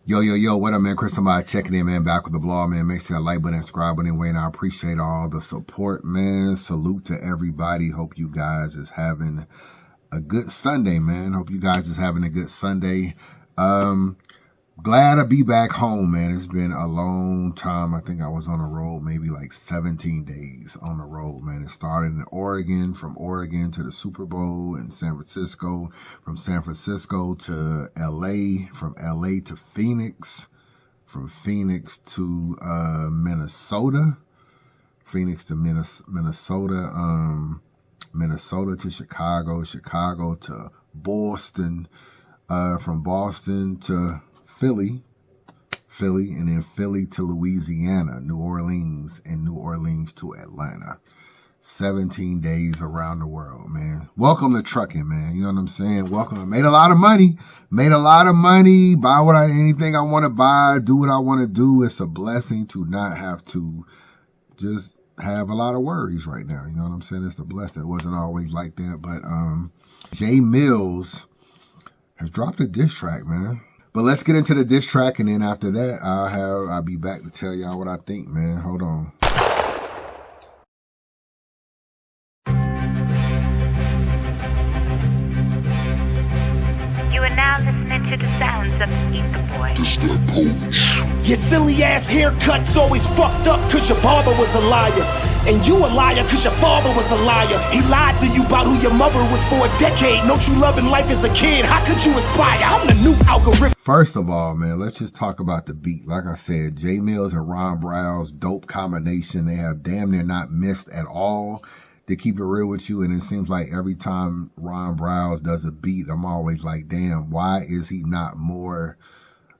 Yo, what up, man? Chris, somebody checking in, man. Back with the blog, man. Make sure that like button and subscribe button anyway, and I appreciate all the support, man. Salute to everybody. Hope you guys is having a good Sunday, man. Hope you guys is having a good Sunday. Glad to be back home, man. It's been a long time. I think I was on the road maybe like 17 days on the road, man. It started in Oregon, from Oregon to the Super Bowl in San Francisco, from San Francisco to LA, from LA to Phoenix, from Phoenix to Minnesota, Phoenix to Minnesota, Minnesota to Chicago, Chicago to Boston, from Boston to Philly, and then Philly to Louisiana, New Orleans, and New Orleans to Atlanta. 17 days around the world, man. Welcome to trucking, man. You know what I'm saying? Welcome. I made a lot of money. Buy anything I want to buy, do what I want to do. It's a blessing to not have to just have a lot of worries right now. You know what I'm saying? It's a blessing. It wasn't always like that, but Jae Millz has dropped a diss track, man. But let's get into the diss track, and then after that, I'll be back to tell y'all what I think, man. Hold on. You are now listening to the sounds of Ether Boy. Your silly ass haircut's always fucked up cause your barber was a liar. And you a liar cause your father was a liar. He lied to you about who your mother was for a decade. No true love in life as a kid. How could you aspire? I'm the new algorithm. First of all, man, let's just talk about the beat. Like I said, Jae Millz and Ron Brow's dope combination. They have damn near not missed at all. To keep it real with you, and it seems like every time Ron Browz does a beat, I'm always like, damn, why is he not more,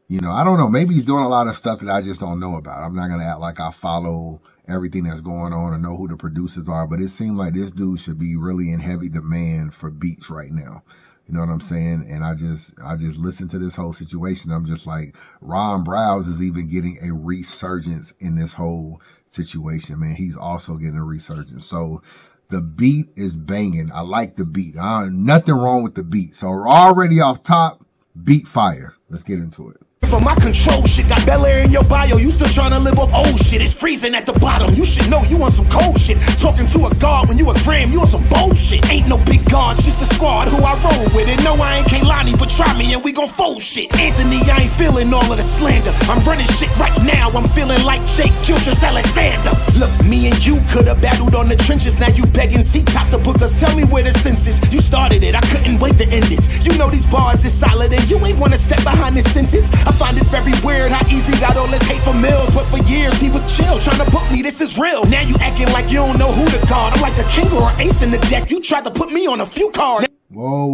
you know, I don't know. Maybe he's doing a lot of stuff that I just don't know about. I'm not going to act like I follow everything that's going on or know who the producers are, but it seems like this dude should be really in heavy demand for beats right now. You know what I'm saying? And I just listened to this whole situation. I'm just like, Ron Browz is even getting a resurgence in this whole situation, man. He's also getting a resurgence. So the beat is banging. I like the beat. Nothing wrong with the beat. So we're already off top. Beat fire. Let's get into it. For my control shit, got Bel Air in your bio. You still trying to live off old shit. It's freezing at the bottom. You should know you want some cold shit. Talking to a god when you a gram, you on some bullshit. Ain't no big gods, just the squad who I roll with. And no, I ain't Kaylani, but try me and we gon' fold shit. Anthony, I ain't feeling all of the slander. I'm running shit right now. I'm feeling like Jake Gilchrist Alexander. Look, me and you could have battled on the trenches. Now you begging T-Top to book us. Tell me where the sense is. You started it. I couldn't wait to end this. You know these bars is solid and you ain't wanna step behind this sentence. I find it very weird how easy got all this hate for Millz, but for years he was chill, trying to book me. This is real. Now you acting like you don't know who to guard. I'm like the king or an ace in the deck. You tried to put me on a few cards. Whoa.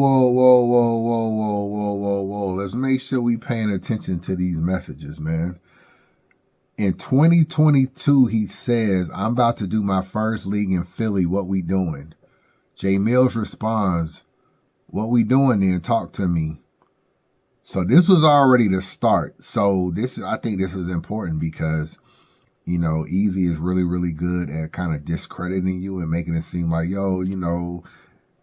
Let's make sure we paying attention to these messages, man. In 2022, he says, I'm about to do my first league in Philly. What we doing? Jae Millz responds, what we doing then? Talk to me. So this was already the start. So I think this is important because, you know, EAZY is really, really good at kind of discrediting you and making it seem like, yo, you know,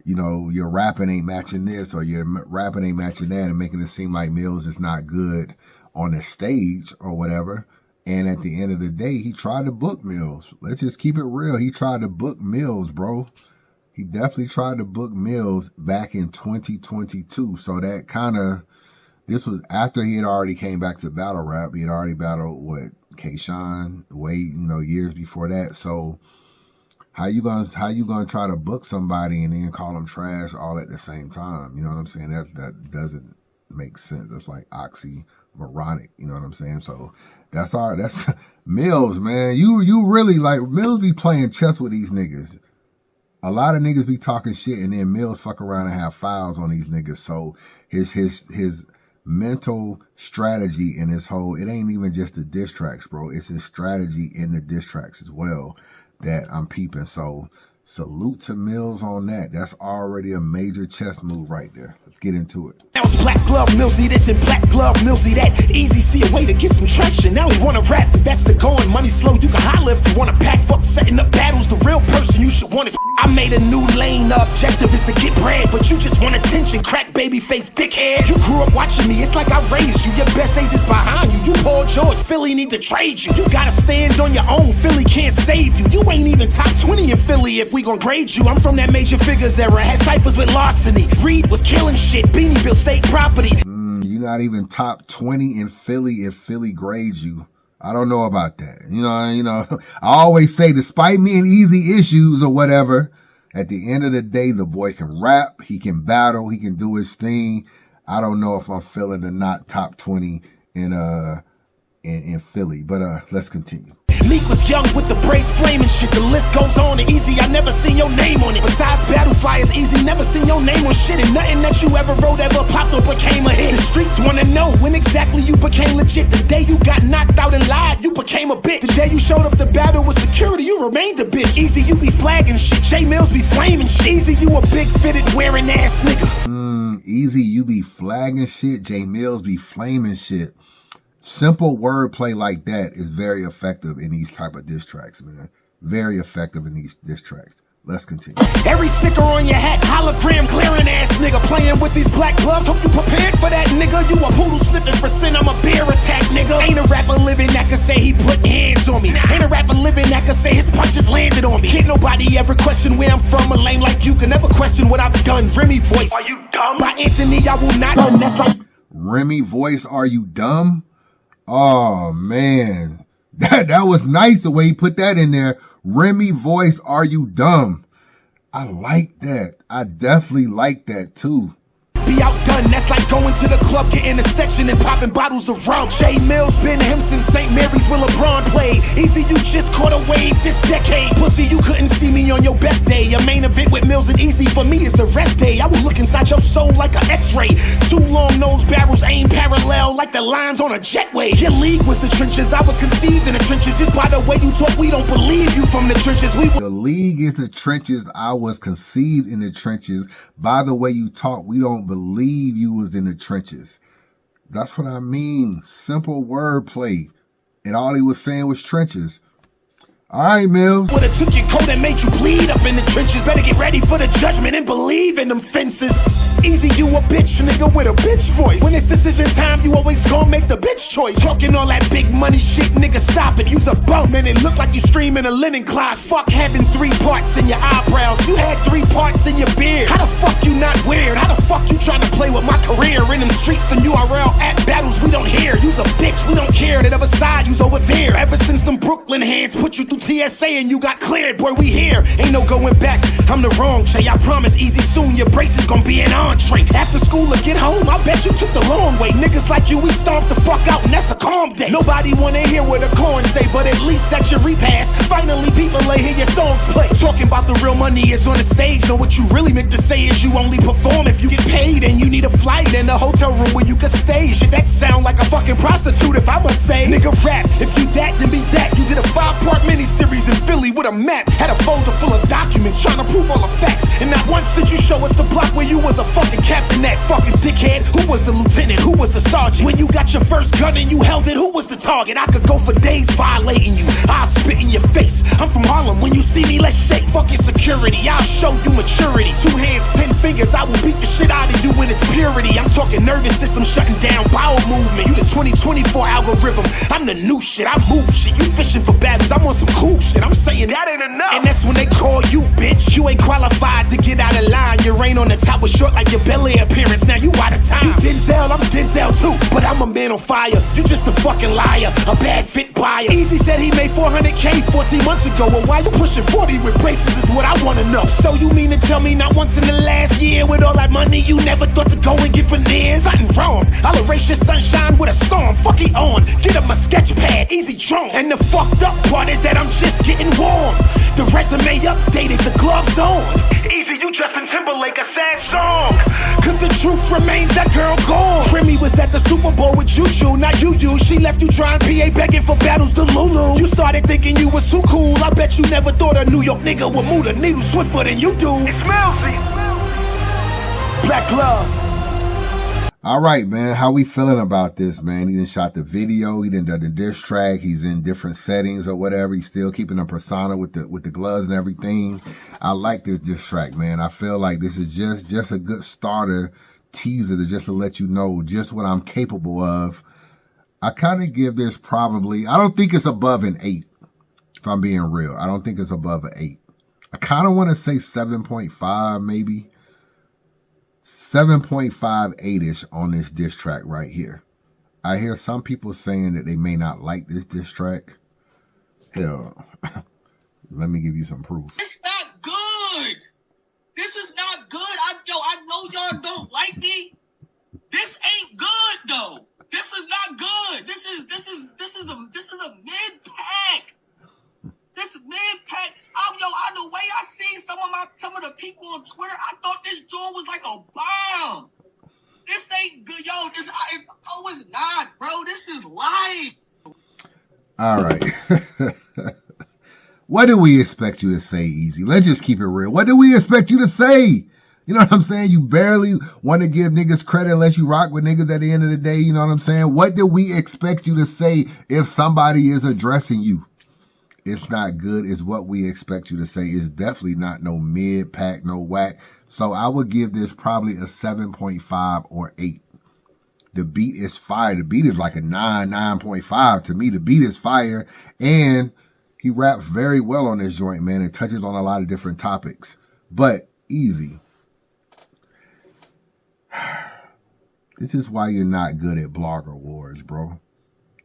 your rapping ain't matching this or your rapping ain't matching that, and making it seem like Millz is not good on the stage or whatever. And at the end of the day, he tried to book Millz. Let's just keep it real. He tried to book Millz, bro. He definitely tried to book Millz back in 2022. So that kind of, this was after he had already came back to battle rap. He had already battled, K-Shine, years before that. So how you gonna try to book somebody and then call them trash all at the same time? You know what I'm saying? That doesn't make sense. That's like oxymoronic. You know what I'm saying? So that's Millz, man. You really, like, Millz be playing chess with these niggas. A lot of niggas be talking shit and then Millz fuck around and have files on these niggas. So his mental strategy in this whole, it ain't even just the diss tracks, bro. It's his strategy in the diss tracks as well that I'm peeping. So salute to Millz on that. That's already a major chess move right there. Let's get into it. Now it's black glove Millzy this and black glove Millzy that. Easy see a way to get some traction. Now he wanna rap. That's the going. Money slow. You can holler if you wanna pack. Fuck setting up battles. The real person you should want is I made a new lane, the objective is to get bread, but you just want attention, crack baby face dickhead. You grew up watching me, it's like I raised you. Your best days is behind you. You Paul George, Philly need to trade you. You gotta stand on your own, Philly can't save you. You ain't even top 20 in Philly if we gon' grade you. I'm from that Major Figures era, had ciphers with larceny. Reed was killing shit, Beanie Bill state property. You're not even top 20 in Philly if Philly grades you. I don't know about that. You know, I always say, despite me and Easy issues or whatever, at the end of the day, the boy can rap, he can battle, he can do his thing. I don't know if I'm feeling the not top 20 in Philly, but let's continue. Meek was young with the braids flaming shit. The list goes on and Easy, I never seen your name on it. Besides Battle Flyers, Easy, never seen your name on shit. And nothing that you ever wrote ever popped or became a hit. The streets wanna know when exactly you became legit. The day you got knocked out and lied, you became a bitch. The day you showed up to battle with security, you remained a bitch. Easy, you be flagging shit. Jae Millz be flaming shit. Easy, you a big fitted wearing ass nigga. Easy, you be flagging shit. Jae Millz be flaming shit. Simple wordplay like that is very effective in these type of diss tracks, man. Very effective in these diss tracks. Let's continue. Every sticker on your hat, hologram glaring ass nigga. Playing with these black gloves, hope you prepared for that nigga. You a poodle sniffing for sin, I'm a bear attack nigga. Ain't a rapper living that could say he put hands on me. Ain't a rapper living that could say his punches landed on me. Can't nobody ever question where I'm from. A lame like you can never question what I've done. Remy Voice, are you dumb? By Anthony, I will not. That's like Remy Voice, are you dumb? Oh man, that was nice the way he put that in there. Remy Voice, are you dumb? I like that. I definitely like that too. Be outdone, that's like going to the club, getting a section and popping bottles of rum. Jae Millz been him since St. Mary's where LeBron played. Easy, you just caught a wave this decade. Pussy, you couldn't see me on your best day. Your main event with Millz and Easy for me is a rest day. I will look inside your soul like an x-ray. Two long nose barrels aim parallel like the lines on a jetway. Your league was the trenches, I was conceived in the trenches. Just by the way you talk, we don't believe you from the trenches. The league is the trenches, I was conceived in the trenches. By the way you talk, we don't believe you was in the trenches. That's what I mean. Simple wordplay. And all he was saying was trenches. All right, Millz. Would've took your coat and made you bleed up in the trenches. Better get ready for the judgment and believe in them fences. Easy, you a bitch, nigga, with a bitch voice. When it's decision time, you always gon' make the bitch choice. Talking all that big money shit, nigga, stop it. You's a bum and it look like you streaming a linen closet. Fuck having 3 parts in your eyebrows. You had 3 parts in your beard. How the fuck you not weird? How the fuck you trying to play with my career? In them streets, the URL at battles we don't hear. You's a bitch, we don't care. That other side, you's over there. Ever since them Brooklyn hands put you through TSA and you got cleared, boy, we here. Ain't no going back. I'm the wrong Jae. I promise, Easy, soon your brace is gonna be an entree. After school or get home, I bet you took the long way. Niggas like you, we stomp the fuck out, and that's a calm day. Nobody wanna hear what a corn say, but at least at your repast, finally people lay hear your songs play. Talking about the real money is on the stage. Know what you really meant to say is you only perform if you get paid, and you need a flight and a hotel room where you can stay. Shit, that sound like a fucking prostitute if I must say. Nigga rap, if you that, then be that. You did a 5-part miniseries in Philly with a map. Had a folder full of documents trying to prove all the facts. And not once did you show us the block where you was a fucking captain. That fucking dickhead. Who was the lieutenant? Who was the sergeant? When you got your first gun and you held it, who was the target? I could go for days violating you. I'll spit in your face. I'm from Harlem. When you see me, let's shake. Fuck your security. I'll show you maturity. 2 hands, 10 fingers. I will beat the shit out of you in its purity. I'm talking nervous system shutting down, bowel movement. You the 2024 algorithm. I'm the new shit. I move shit. You fishing for battles. I'm on some cool shit. I'm saying that ain't enough. And that's when they call you bitch. You ain't qualified to get out of line. Your reign on the top was short like your belly appearance. Now you out of time. You Denzel, I'm Denzel too. But I'm a man on fire. You just a fucking liar. A bad fit buyer. Easy said he made 400K 14 months ago. Well, why you pushing 40 with braces is what I wanna know. So you mean to tell me not once in the last year with all that money you never thought to go and get veneers? Something wrong. I'll erase your sunshine with a storm. Fuck it on. Get up my sketch pad. Easy drawn. And the fucked up part is that I'm just getting warm. The resume updated, the gloves on. Easy, you Justin Timberlake, a sad song. Cause the truth remains that girl gone. Remy was at the Super Bowl with Juju, not you. She left you trying PA begging for battles to Lulu. You started thinking you was too cool. I bet you never thought a New York nigga would move the needle swifter than you do. It's Millzy. Black love. All right, man. How we feeling about this, man? He done shot the video. He done done the diss track. He's in different settings or whatever. He's still keeping a persona with the gloves and everything. I like this diss track, man. I feel like this is just a good starter teaser to let you know just what I'm capable of. I kind of give this probably, I don't think it's above an 8, if I'm being real. I don't think it's above an 8. I kind of want to say 7.5 maybe. 7.5, 8-ish on this diss track right here. I hear some people saying that they may not like this diss track. Hell, let me give you some proof. It's not good. This is not good. I know y'all don't like me. This ain't good though. This is not good. This is a mid pack. This is mid pack. The way I seen some of the people on Twitter, I thought this joint was like a bomb. This ain't good, it's not, bro. This is life. All right. What do we expect you to say, Easy? Let's just keep it real. What do we expect you to say? You know what I'm saying? You barely want to give niggas credit unless you rock with niggas at the end of the day. You know what I'm saying? What do we expect you to say if somebody is addressing you? It's not good is what we expect you to say. It's definitely not no mid-pack, no whack. So I would give this probably a 7.5 or 8. The beat is fire. The beat is like a 9.5 to me. The beat is fire. And he raps very well on this joint, man. It touches on a lot of different topics. But Easy. This is why you're not good at Blogger Wars, bro.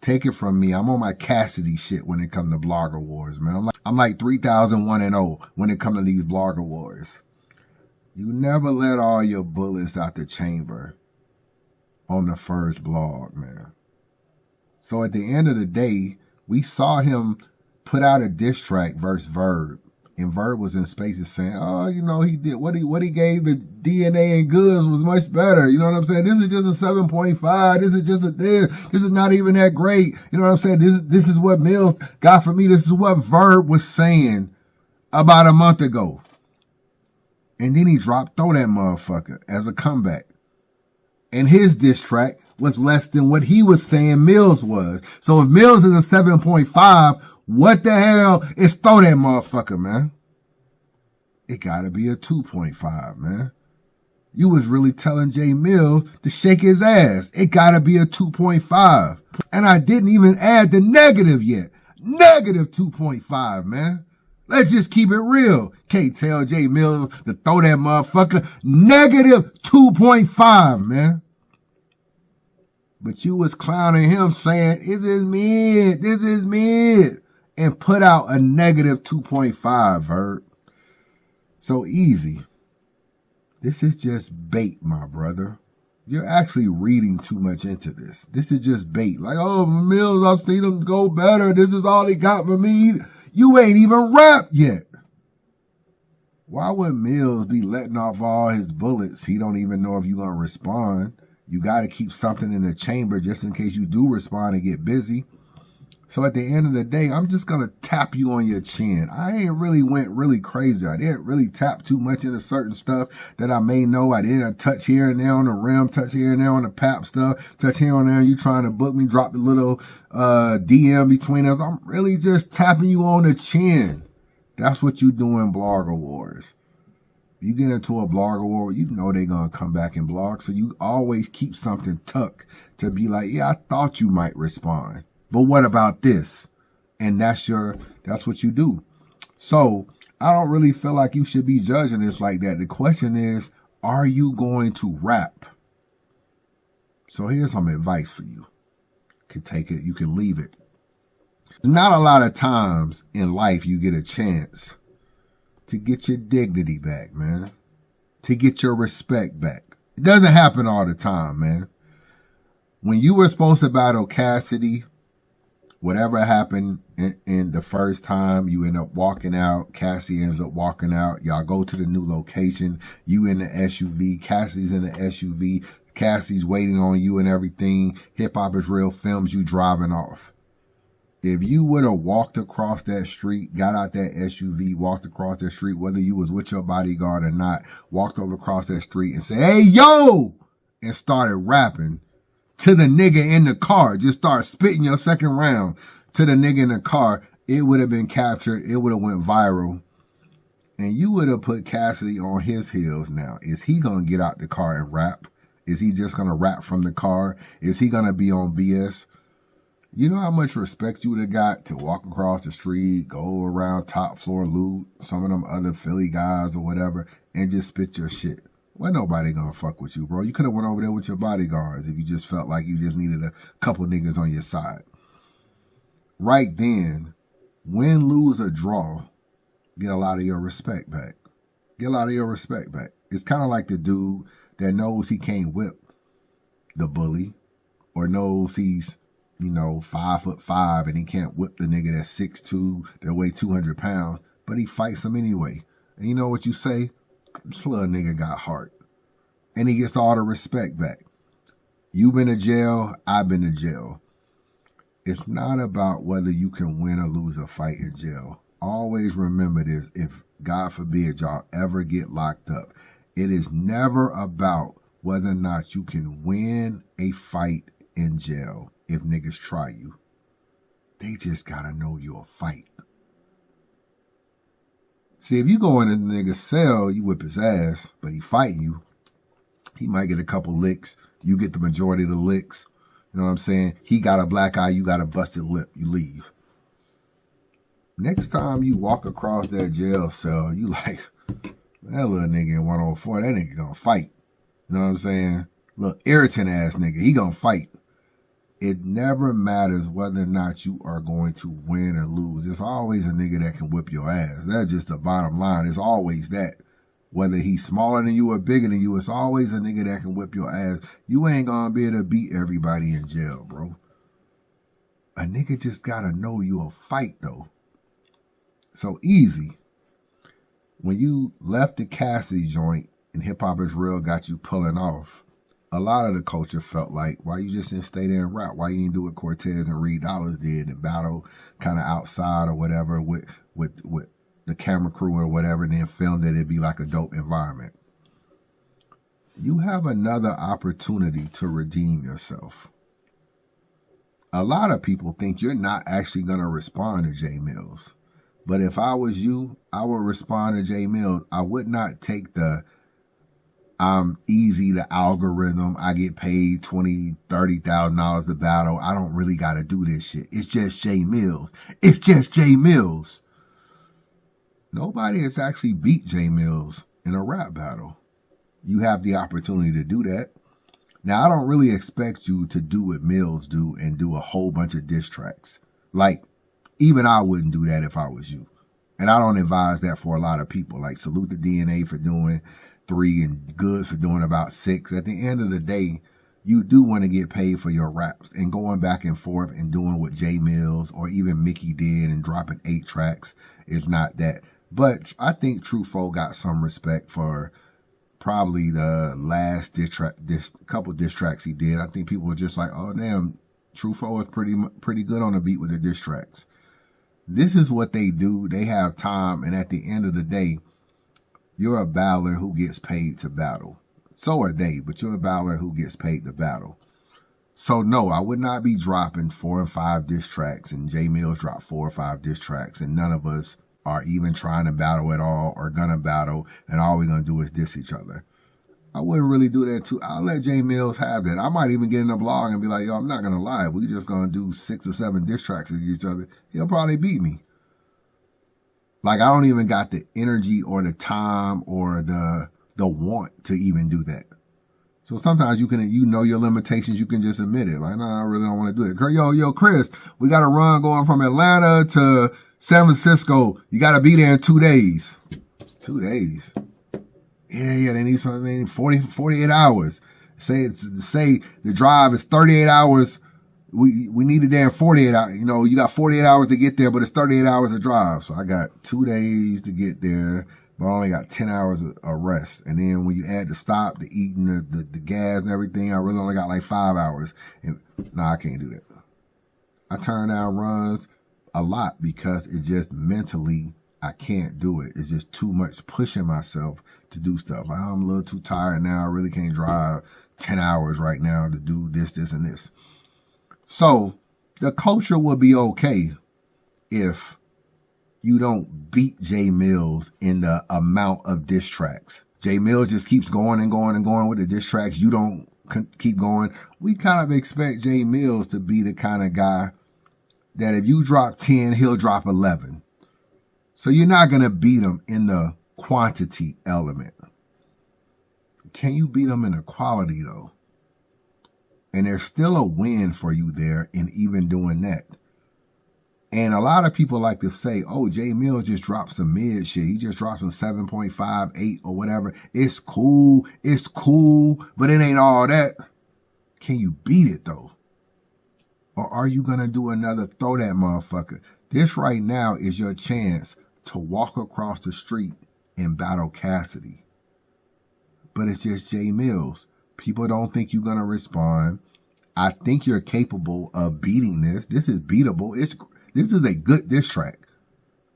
Take it from me. I'm on my Cassidy shit when it comes to Blogger Wars, man. I'm like 3001-0 when it comes to these Blogger Wars. You never let all your bullets out the chamber on the first blog, man. So at the end of the day, we saw him put out a diss track versus Verb. And Verb was in spaces saying, oh, you know, he did what he gave the DNA and goods was much better. You know what I'm saying? This is just a 7.5. This is just this is not even that great. You know what I'm saying? This is what Millz got for me. This is what Verb was saying about a month ago. And then he dropped Throw That Motherfucker as a comeback. And his diss track was less than what he was saying Millz was. So if Millz is a 7.5, what the hell is Throw That Motherfucker, man? It gotta be a 2.5, man. You was really telling Jae Millz to shake his ass. It gotta be a 2.5. And I didn't even add the negative yet. Negative 2.5, man. Let's just keep it real. Can't tell Jae Millz to throw that motherfucker. Negative 2.5, man. But you was clowning him saying, this is mid. And put out a negative 2.5, Verb. So Easy. This is just bait, my brother. You're actually reading too much into this. This is just bait. Like, oh, Millz, I've seen him go better. This is all he got for me. You ain't even rapped yet. Why would Millz be letting off all his bullets? He don't even know if you're going to respond. You got to keep something in the chamber just in case you do respond and get busy. So at the end of the day, I'm just going to tap you on your chin. I ain't really went really crazy. I didn't really tap too much into certain stuff that I may know. I didn't touch here and there on the rim, touch here and there on the pap stuff, touch here and there. You trying to book me, drop the little DM between us. I'm really just tapping you on the chin. That's what you do in Blogger Wars. You get into a Blogger War, you know they're going to come back and blog. So you always keep something tucked to be like, yeah, I thought you might respond. But what about this? And that's what you do. So I don't really feel like you should be judging this like that. The question is, are you going to rap? So here's some advice for you. You can take it, you can leave it. Not a lot of times in life you get a chance to get your dignity back, man. To get your respect back. It doesn't happen all the time, man. When you were supposed to battle Cassidy, whatever happened in the first time, you end up walking out. Cassie ends up walking out. Y'all go to the new location. You in the SUV. Cassie's in the SUV. Cassie's waiting on you and everything. Hip Hop Is Real films you driving off. If you would have walked across that street, got out that SUV, walked across that street, whether you was with your bodyguard or not, walked over across that street and said, hey, yo, and started rapping to the nigga in the car, just start spitting your second round to the nigga in the car, it would have been captured. It would have went viral. And you would have put Cassidy on his heels now. Is he going to get out the car and rap? Is he just going to rap from the car? Is he going to be on BS? You know how much respect you would have got to walk across the street, go around top floor loot, some of them other Philly guys or whatever, and just spit your shit. Well, nobody going to fuck with you, bro. You could have went over there with your bodyguards if you just felt like you just needed a couple niggas on your side. Right then, win, lose, or draw, get a lot of your respect back. Get a lot of your respect back. It's kind of like the dude that knows he can't whip the bully or knows he's, 5'5" and he can't whip the nigga that's 6'2", that weigh 200 pounds, but he fights him anyway. And you know what you say? This little nigga got heart. And he gets all the respect back. You've been to jail, I've been to jail. It's not about whether you can win or lose a fight in jail. Always remember this. If, God forbid, y'all ever get locked up, it is never about whether or not you can win a fight in jail if niggas try you. They just gotta know you'll fight. See, if you go in a nigga's cell, you whip his ass, but he fighting you, he might get a couple licks. You get the majority of the licks. You know what I'm saying? He got a black eye, you got a busted lip, you leave. Next time you walk across that jail cell, you like, that little nigga in 104, that nigga gonna fight. You know what I'm saying? Look, irritant ass nigga, he gonna fight. It never matters whether or not you are going to win or lose. There's always a nigga that can whip your ass. That's just the bottom line. It's always that. Whether he's smaller than you or bigger than you, it's always a nigga that can whip your ass. You ain't gonna be able to beat everybody in jail, bro. A nigga just gotta know you'll fight, though. So EAZY, when you left the Cassidy joint and Hip Hop Is Real got you pulling off, a lot of the culture felt like, why you just didn't stay there and rap? Why you didn't do what Cortez and Reed Dollars did and battle kind of outside or whatever with the camera crew or whatever, and then filmed it? It'd be like a dope environment. You have another opportunity to redeem yourself. A lot of people think you're not actually going to respond to Jae Millz. But if I was you, I would respond to Jae Millz. I would not take the I'm easy, the algorithm, I get paid $20,000, $30,000 a battle, I don't really got to do this shit. It's just Jae Millz. It's just Jae Millz. Nobody has actually beat Jae Millz in a rap battle. You have the opportunity to do that. Now, I don't really expect you to do what Millz do and do a whole bunch of diss tracks. Like, even I wouldn't do that if I was you. And I don't advise that for a lot of people. Like, salute the DNA for doing 3 and Good for doing about 6. At the end of the day, you do want to get paid for your raps, and going back and forth and doing what Jae Millz or even Mickey did and dropping 8 tracks is not that. But I think Truffaut got some respect for probably the last couple diss tracks he did. I think people were just like, oh damn, Truffaut is pretty good on the beat with the diss tracks. This is what they do. They have time, and at the end of the day, you're a battler who gets paid to battle. So are they, but you're a battler who gets paid to battle. So no, I would not be dropping 4 and 5 diss tracks, and Jae Millz dropped 4 or 5 diss tracks, and none of us are even trying to battle at all or gonna battle, and all we're gonna do is diss each other. I wouldn't really do that too. I'll let Jae Millz have that. I might even get in a blog and be like, yo, I'm not gonna lie, we just gonna do 6 or 7 diss tracks with each other. He'll probably beat me. Like, I don't even got the energy or the time or the want to even do that. So sometimes you know your limitations, you can just admit it. Like, no, I really don't want to do it. Yo, Chris, we got a run going from Atlanta to San Francisco. You got to be there in 2 days. 2 days? Yeah, they need something. They need 48 hours. Say the drive is 38 hours. We need it there in 48 hours. You know, you got 48 hours to get there, but it's 38 hours to drive. So I got 2 days to get there, but I only got 10 hours of rest. And then when you add the stop, the eating, the gas and everything, I really only got like 5 hours. And I can't do that. I turn down runs a lot because it just mentally, I can't do it. It's just too much pushing myself to do stuff. Like, I'm a little too tired now. I really can't drive 10 hours right now to do this, this, and this. So the culture will be okay if you don't beat Jae Millz in the amount of diss tracks. Jae Millz just keeps going and going and going with the diss tracks. You don't keep going. We kind of expect Jae Millz to be the kind of guy that if you drop 10, he'll drop 11. So you're not going to beat him in the quantity element. Can you beat him in the quality, though? And there's still a win for you there in even doing that. And a lot of people like to say, oh, Jae Millz just dropped some mid shit. He just dropped some 7.5, 8 or whatever. It's cool, but it ain't all that. Can you beat it, though? Or are you going to do another throw that motherfucker? This right now is your chance to walk across the street and battle Cassidy. But it's just Jae Millz. People don't think you're going to respond. I think you're capable of beating this. This is beatable. This is a good diss track.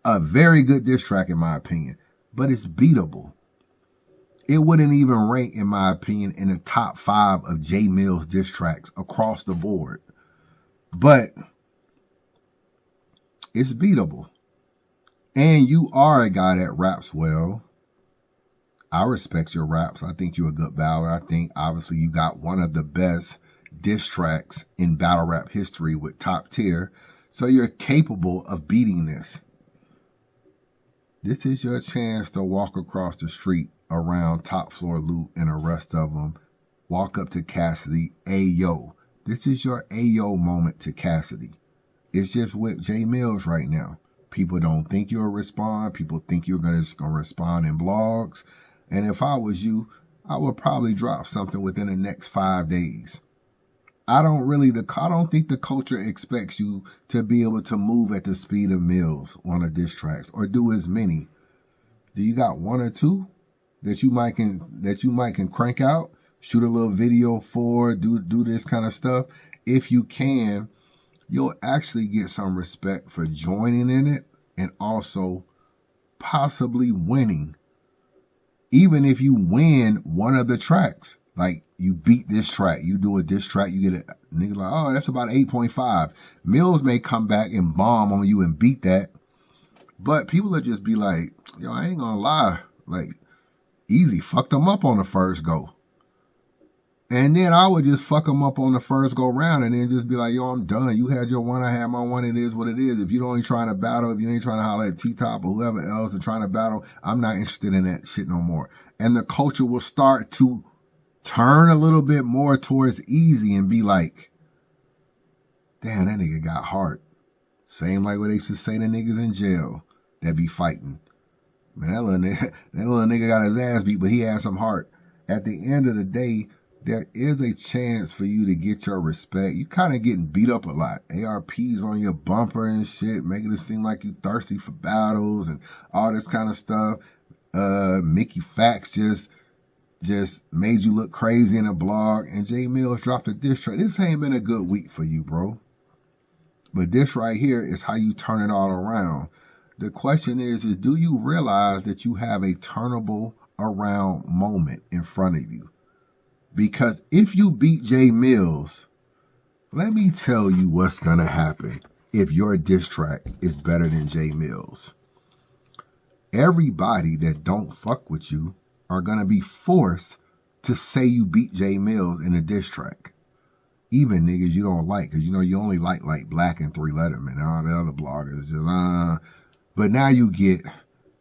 A very good diss track, in my opinion. But it's beatable. It wouldn't even rank, in my opinion, in the top 5 of Jae Millz diss tracks across the board. But it's beatable. And you are a guy that raps well. I respect your raps. I think you're a good battler. I think, obviously, you got one of the best diss tracks in battle rap history with Top Tier. So you're capable of beating this. This is your chance to walk across the street around Top Floor Loop and the rest of them. Walk up to Cassidy. Ayo. This is your ayo moment to Cassidy. It's just with Jae Millz right now. People don't think you'll respond. People think you're going to respond in blogs. And if I was you, I would probably drop something within the next 5 days. I don't think the culture expects you to be able to move at the speed of Millz on a diss tracks or do as many. Do you got 1 or 2 that you might can crank out, shoot a little video for, do this kind of stuff? If you can, you'll actually get some respect for joining in it and also possibly winning. Even if you win one of the tracks, like you beat this track, you do a diss track, you get a nigga like, oh, that's about 8.5. Millz may come back and bomb on you and beat that. But people will just be like, yo, I ain't gonna lie. Like, EAZY fucked them up on the first go. And then I would just fuck them up on the first go round and then just be like, yo, I'm done. You had your one, I had my one. It is what it is. If you ain't trying to battle, if you ain't trying to holler at T-Top or whoever else and trying to battle, I'm not interested in that shit no more. And the culture will start to turn a little bit more towards EAZY and be like, damn, that nigga got heart. Same like what they used to say to niggas in jail that be fighting. Man, that little nigga got his ass beat, but he had some heart. At the end of the day, there is a chance for you to get your respect. You kind of getting beat up a lot. ARPs on your bumper and shit, making it seem like you thirsty for battles and all this kind of stuff. Mickey Fax just made you look crazy in a blog, and Jae Millz dropped a diss track. This ain't been a good week for you, bro. But this right here is how you turn it all around. The question is do you realize that you have a turnable around moment in front of you? Because if you beat Jae Millz, let me tell you what's going to happen if your diss track is better than Jae Millz. Everybody that don't fuck with you are going to be forced to say you beat Jae Millz in a diss track. Even niggas you don't like, because you know you only like Black and 3 Letterman. All the other bloggers just, But now you get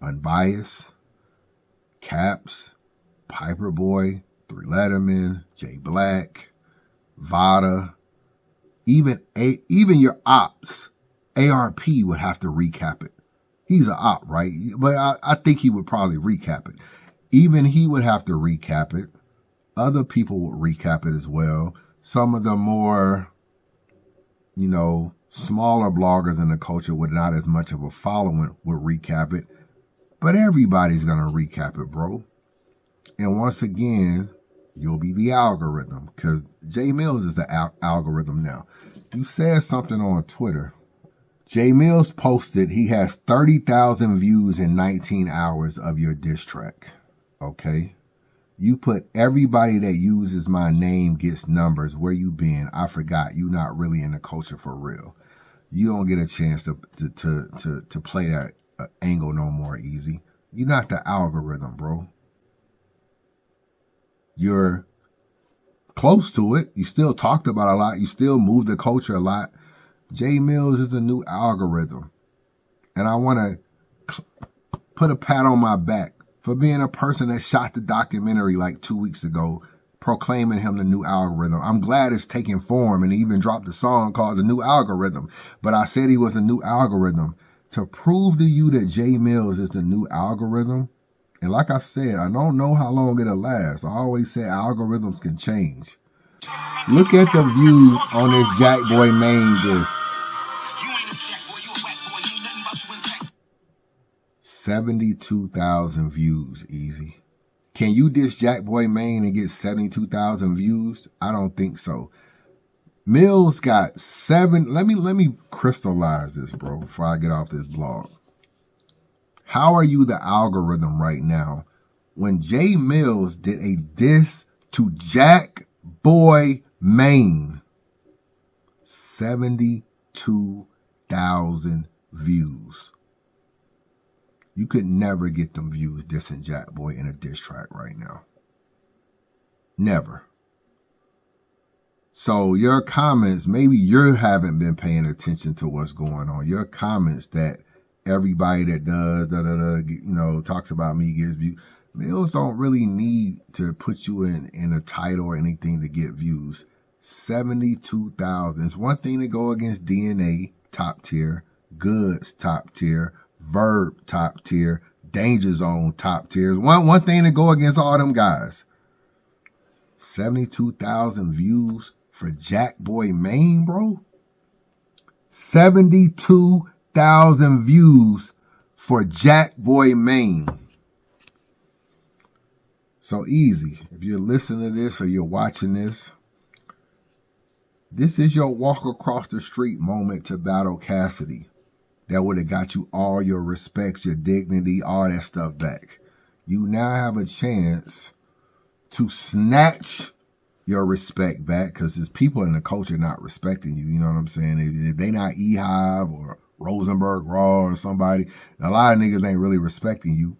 Unbiased, Caps, Piper Boy, 3 Letterman, Jay Black, Vada, even your ops. ARP would have to recap it. He's an op, right? But I think he would probably recap it. Even he would have to recap it. Other people would recap it as well. Some of the more, smaller bloggers in the culture with not as much of a following would recap it. But everybody's going to recap it, bro. And once again, you'll be the algorithm, because Jae Millz is the algorithm now. You said something on Twitter. Jae Millz posted he has 30,000 views in 19 hours of your diss track. Okay? You put everybody that uses my name gets numbers. Where you been? I forgot. You not really in the culture for real. You don't get a chance to play that angle no more, Easy. You're not the algorithm, bro. You're close to it. You still talked about a lot. You still move the culture a lot. Jae Millz is the new algorithm. And I want to put a pat on my back for being a person that shot the documentary like 2 weeks ago, proclaiming him the new algorithm. I'm glad it's taking form, and he even dropped a song called The New Algorithm. But I said he was the new algorithm to prove to you that Jae Millz is the new algorithm. And like I said, I don't know how long it'll last. I always say algorithms can change. Look at the views on this Jack Boy main disc. 72,000 views, Easy. Can you diss Jack Boy Main and get 72,000 views? I don't think so. Millz got 7. Let me crystallize this, bro, before I get off this blog. How are you the algorithm right now when Jae Millz did a diss to Jack Boy Main? 72,000 views. You could never get them views dissing Jack Boy in a diss track right now. Never. So your comments, maybe you haven't been paying attention to what's going on. Your comments that everybody that does, talks about me gets views. Millz don't really need to put you in a title or anything to get views. 72,000. It's one thing to go against DNA, top tier, Goods, top tier, Verb, top tier, Danger Zone, top tiers. One thing to go against all them guys. 72,000 views for Jack Boy Main, bro. 72,000 views for Jack Boy Main. So Easy, if you're listening to this or you're watching this, this is your walk across the street moment to battle Cassidy. That would have got you all your respects, your dignity, all that stuff back. You now have a chance to snatch your respect back, because there's people in the culture not respecting you. You know what I'm saying? If they not E-Hive or Rosenberg Raw or somebody, a lot of niggas ain't really respecting you.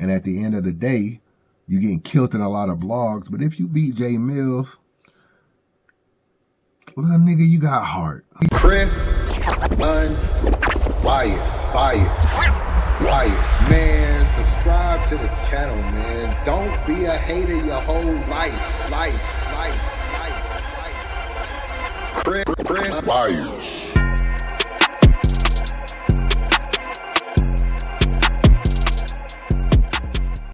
And at the end of the day, you getting killed in a lot of blogs. But if you beat Jae Millz, little nigga, you got heart. Chris, bias. Man, subscribe to the channel, man. Don't be a hater your whole life. Chris, bias.